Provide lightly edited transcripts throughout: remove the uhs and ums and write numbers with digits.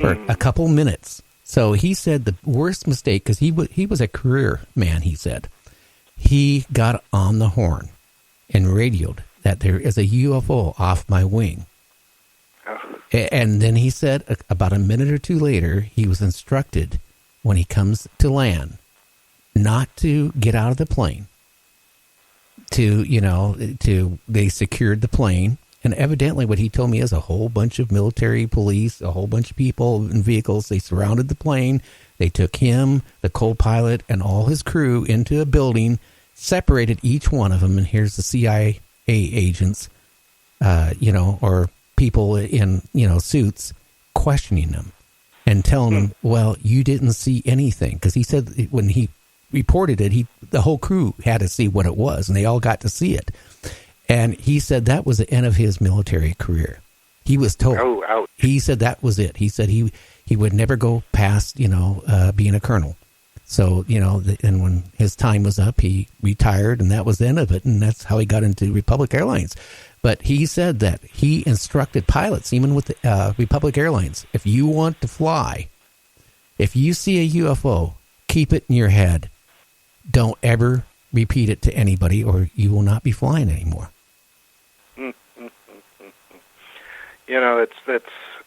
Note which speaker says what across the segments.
Speaker 1: for a couple minutes. So he said the worst mistake, because he was a career man, he said. He got on the horn and radioed that there is a UFO off my wing. And then he said about a minute or two later, he was instructed when he comes to land not to get out of the plane. They secured the plane. And evidently what he told me is a whole bunch of military police, a whole bunch of people in vehicles. They surrounded the plane. They took him, the co-pilot, and all his crew into a building, separated each one of them. And here's the CIA agents, or people in, suits questioning them and telling them, well, you didn't see anything. Because he said when he reported it, the whole crew had to see what it was, and they all got to see it. And he said that was the end of his military career. He was told.
Speaker 2: Oh, ouch.
Speaker 1: He said that was it. He said he would never go past, being a colonel. So, and when his time was up, he retired, and that was the end of it. And that's how he got into Republic Airlines. But he said that he instructed pilots, even with the, Republic Airlines, if you want to fly, if you see a UFO, keep it in your head. Don't ever repeat it to anybody, or you will not be flying anymore.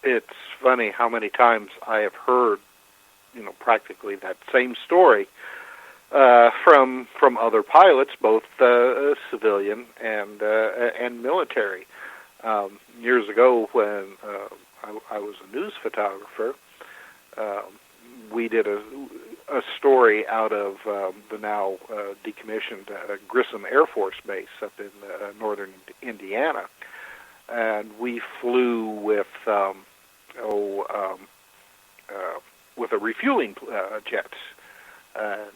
Speaker 2: It's funny how many times I have heard, practically that same story from other pilots, both civilian and military. Years ago, when I was a news photographer, we did a story out of the now decommissioned Grissom Air Force Base up in northern Indiana, and we flew with a refueling jet. And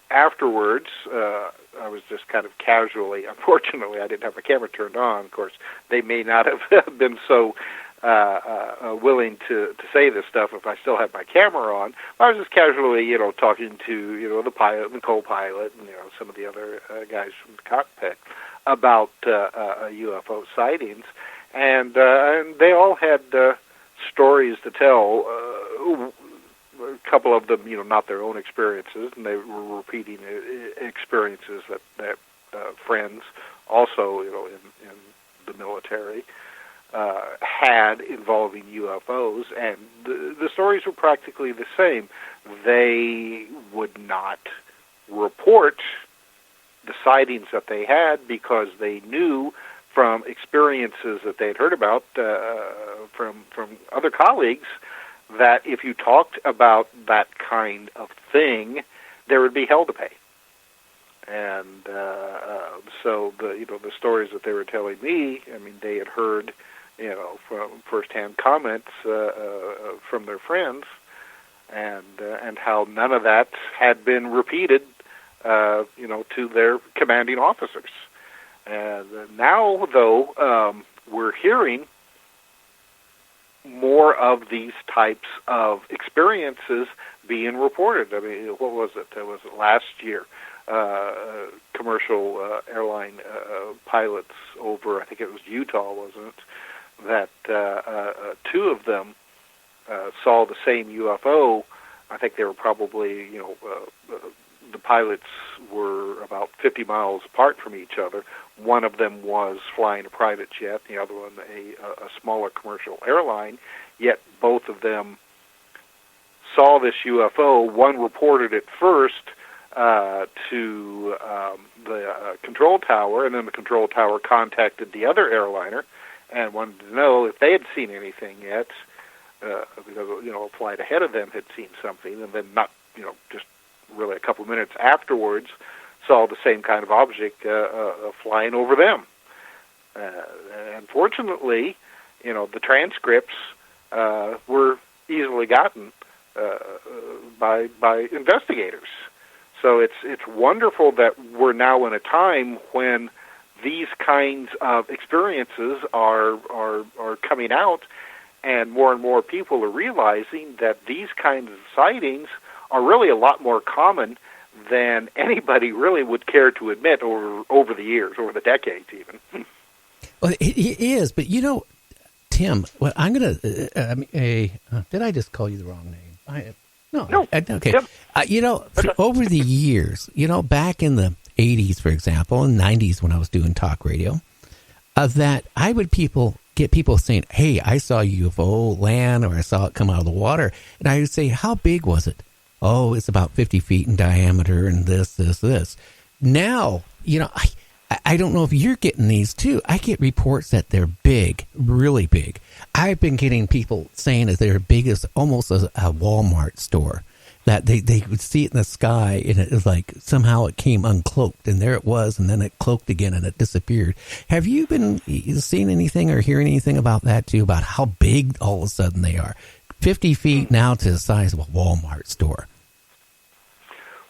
Speaker 2: afterwards, I was just kind of casually, unfortunately, I didn't have my camera turned on. Of course, they may not have been so willing to say this stuff if I still had my camera on. I was just casually, talking to, the pilot and the co-pilot and, some of the other guys from the cockpit about UFO sightings. And they all had stories to tell. A couple of them, not their own experiences, and they were repeating experiences that friends also, in the military had involving UFOs, and the stories were practically the same. They would not report the sightings that they had because they knew from experiences that they'd heard about from other colleagues that if you talked about that kind of thing, there would be hell to pay. And so the stories that they were telling me, they had heard, from firsthand comments from their friends, and how none of that had been repeated, to their commanding officers. And now, though, we're hearing more of these types of experiences being reported. What was it? Was it last year? Commercial airline pilots over, I think it was Utah, wasn't it? That two of them saw the same UFO. I think they were probably, the pilots were about 50 miles apart from each other. One of them was flying a private jet, the other one a smaller commercial airline, yet both of them saw this UFO. One reported it first to the control tower, and then the control tower contacted the other airliner and wanted to know if they had seen anything yet, because, a flight ahead of them had seen something, and then not, just really a couple of minutes afterwards, saw the same kind of object flying over them. Unfortunately, the transcripts were easily gotten by investigators. So it's wonderful that we're now in a time when these kinds of experiences are coming out, and more people are realizing that these kinds of sightings are really a lot more common than anybody really would care to admit over the years, over the decades even.
Speaker 1: Well, it is, but Tim, well, I'm going to, did I just call you the wrong name? No. Okay.
Speaker 2: Tim.
Speaker 1: Over the years, back in the 80s, for example, and 90s when I was doing talk radio, that I would get people saying, hey, I saw UFO land, or I saw it come out of the water. And I would say, how big was it? Oh, it's about 50 feet in diameter and this. Now, I don't know if you're getting these too. I get reports that they're big, really big. I've been getting people saying that they're big as almost a Walmart store, that they would see it in the sky and it was like somehow it came uncloaked and there it was, and then it cloaked again and it disappeared. Have you been seeing anything or hearing anything about that too, about how big all of a sudden they are? 50 feet now to the size of a Walmart store.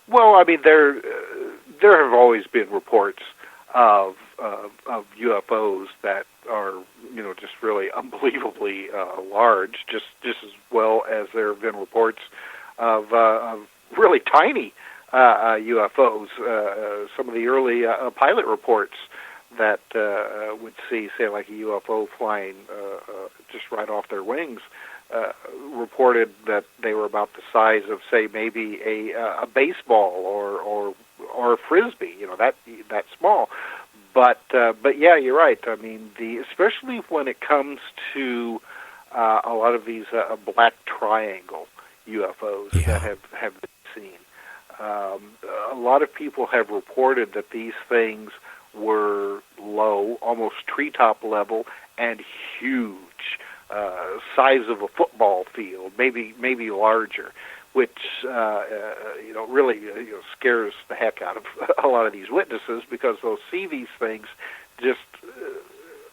Speaker 2: Well, I mean, there have always been reports of UFOs that are, just really unbelievably large, just as well as there have been reports of really tiny UFOs. Some of the early pilot reports that would see, say, like a UFO flying just right off their wings, reported that they were about the size of, say, maybe a baseball or a frisbee, that small. But yeah, you're right. I mean, especially when it comes to a lot of these black triangle UFOs that have been seen. A lot of people have reported that these things were low, almost treetop level, and huge, size of a football field, maybe larger, which really scares the heck out of a lot of these witnesses, because they'll see these things just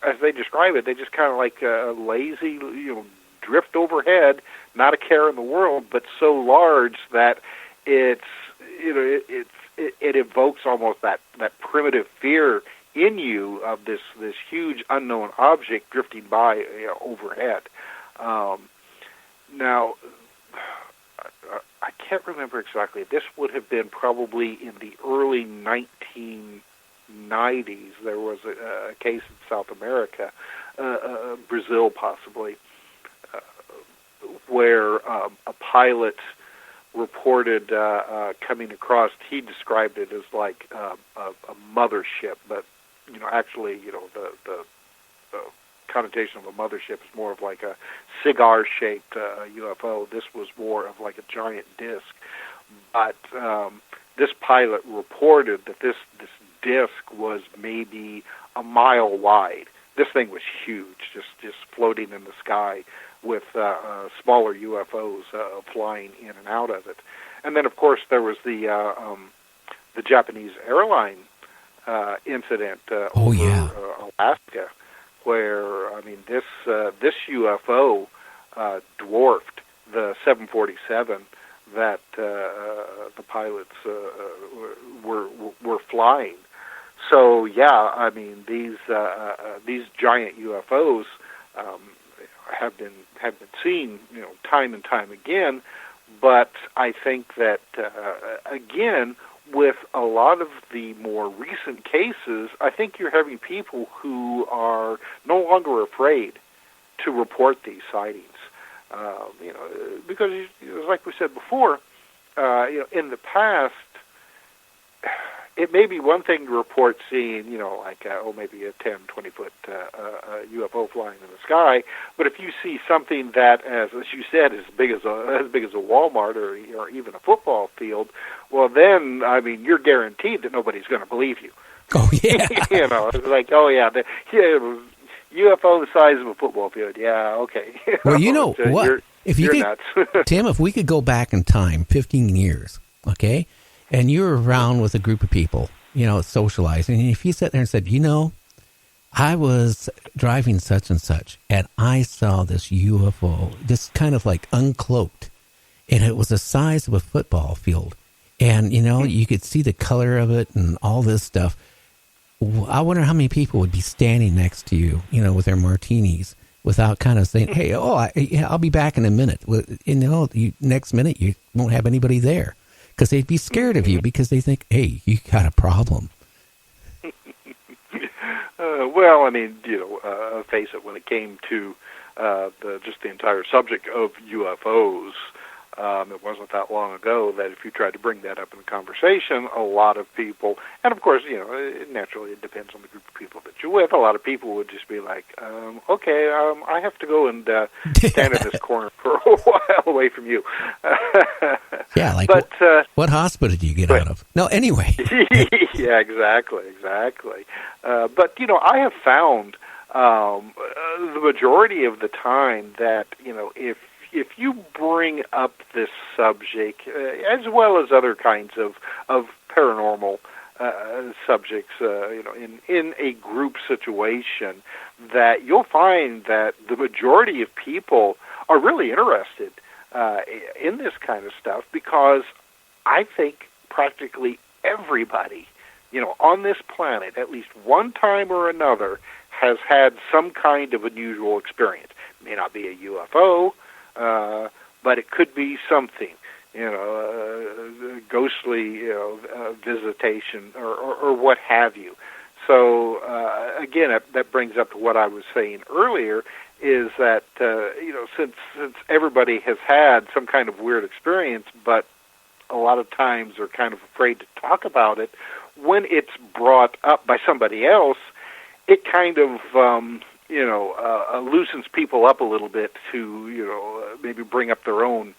Speaker 2: as they describe it. They just kind of like lazy, drift overhead, not a care in the world, but so large that it evokes almost that primitive fear in you of this huge unknown object drifting by overhead. Now, I can't remember exactly. This would have been probably in the early 1990s. There was a case in South America, Brazil possibly, where a pilot reported coming across. He described it as like a mothership, but actually, the connotation of a mothership is more of like a cigar-shaped UFO. This was more of like a giant disc. But this pilot reported that this disc was maybe a mile wide. This thing was huge, just floating in the sky with smaller UFOs flying in and out of it. And then, of course, there was the Japanese airline incident over Alaska, where, I mean, this UFO dwarfed the 747 that the pilots were flying. So yeah, I mean, these giant UFOs have been seen, time and time again. But I think that again, with a lot of the more recent cases, I think you're having people who are no longer afraid to report these sightings. Because like we said before, in the past, it may be one thing to report seeing, maybe a 10, 20-foot UFO flying in the sky. But if you see something that, as you said, is as big as a Walmart or even a football field, well, then, I mean, you're guaranteed that nobody's going to believe you.
Speaker 1: Oh, yeah.
Speaker 2: It's like, oh, yeah, UFO the size of a football field. Yeah, okay.
Speaker 1: Well, you know what?
Speaker 2: You're nuts.
Speaker 1: Tim, if we could go back in time 15 years, okay, and you were around with a group of people, socializing, and if you sat there and said, I was driving such and such, and I saw this UFO, this kind of like uncloaked, and it was the size of a football field, and, you could see the color of it and all this stuff. I wonder how many people would be standing next to you, with their martinis, without kind of saying, hey, I'll be back in a minute. Next minute, you won't have anybody there, because they'd be scared of you because they think, hey, you got a problem.
Speaker 2: Well, I mean, face it, when it came to the entire subject of UFOs. It wasn't that long ago that if you tried to bring that up in the conversation, a lot of people, and of course, naturally it depends on the group of people that you're with, a lot of people would just be like, okay, I have to go and stand in this corner for a while away from you.
Speaker 1: Yeah, like,
Speaker 2: but,
Speaker 1: what hospital did you get out of? No, anyway.
Speaker 2: Yeah, exactly. But, I have found the majority of the time that, if you bring up this subject, as well as other kinds of paranormal subjects, in a group situation, that you'll find that the majority of people are really interested in this kind of stuff, because I think practically everybody, on this planet, at least one time or another, has had some kind of unusual experience. It may not be a UFO, but it could be something, ghostly, visitation or what have you. So, again, that brings up to what I was saying earlier, is that, since everybody has had some kind of weird experience, but a lot of times are kind of afraid to talk about it, when it's brought up by somebody else, it kind of, loosens people up a little bit to, maybe bring up their own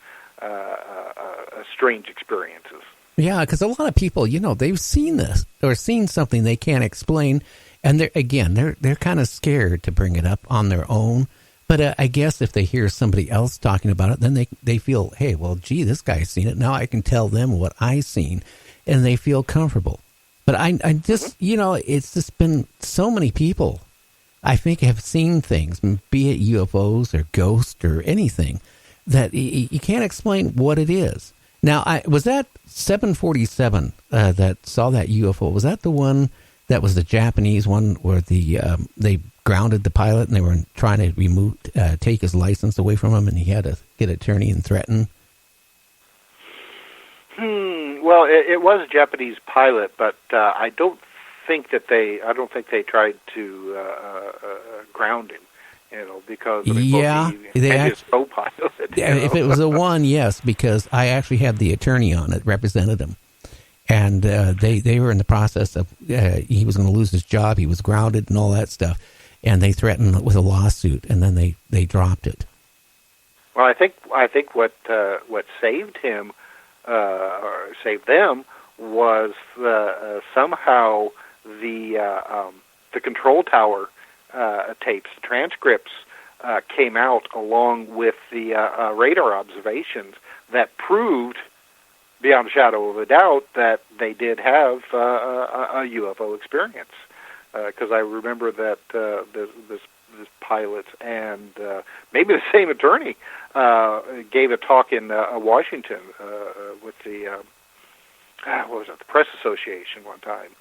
Speaker 2: strange experiences.
Speaker 1: Yeah, because a lot of people, they've seen this or seen something they can't explain, and they're kind of scared to bring it up on their own. But I guess if they hear somebody else talking about it, then they feel, hey, well, gee, this guy's seen it. Now I can tell them what I've seen, and they feel comfortable. But I just, it's just been so many people, I think, have seen things, be it UFOs or ghosts or anything, that you can't explain what it is. Now, was that 747 that saw that UFO? Was that the one that was the Japanese one where they grounded the pilot and they were trying to take his license away from him, and he had to get an attorney and threaten?
Speaker 2: Well, it was a Japanese pilot, but I don't think they tried to ground him, because he his co-pilot.
Speaker 1: If it was a one, yes, because I actually had the attorney on it, represented him, and they were in the process of he was going to lose his job, he was grounded and all that stuff, and they threatened with a lawsuit, and then they dropped it.
Speaker 2: Well, I think what saved him or saved them was somehow the control tower tapes, the transcripts, came out along with the radar observations that proved, beyond a shadow of a doubt, that they did have a UFO experience. Because I remember that this pilot and maybe the same attorney gave a talk in Washington with the the Press Association one time,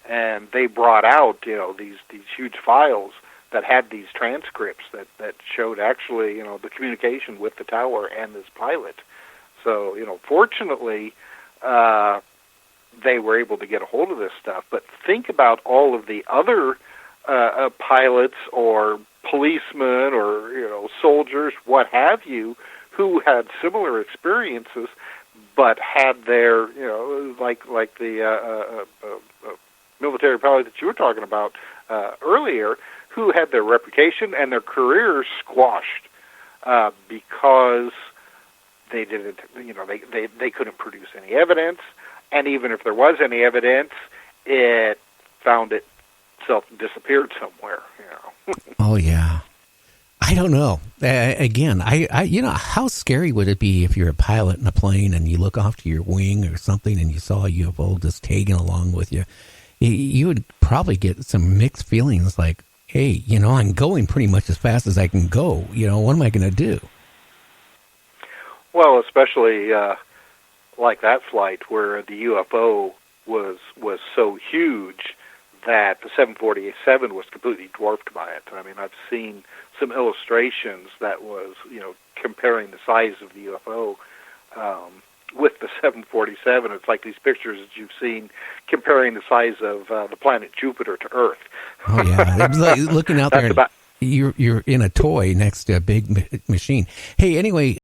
Speaker 2: and they brought out these huge files that had these transcripts that showed actually the communication with the tower and this pilot. So fortunately they were able to get a hold of this stuff. But think about all of the other pilots or policemen or soldiers, what have you, who had similar experiences, but had their like the military pilot that you were talking about earlier, who had their reputation and their careers squashed because they didn't, they couldn't produce any evidence, and even if there was any evidence, it found itself disappeared somewhere.
Speaker 1: Oh yeah, I don't know. Again, I how scary would it be if you're a pilot in a plane and you look off to your wing or something and you saw a UFO just tagging along with you? You would probably get some mixed feelings, like, hey, I'm going pretty much as fast as I can go. What am I going to do?
Speaker 2: Well, especially like that flight where the UFO was so huge that the 747 was completely dwarfed by it. I mean, I've seen some illustrations that was, comparing the size of the UFO with the 747. It's like these pictures that you've seen comparing the size of the planet Jupiter to Earth.
Speaker 1: Oh, yeah. Looking out there. you're in a toy next to a big machine. Hey, anyway,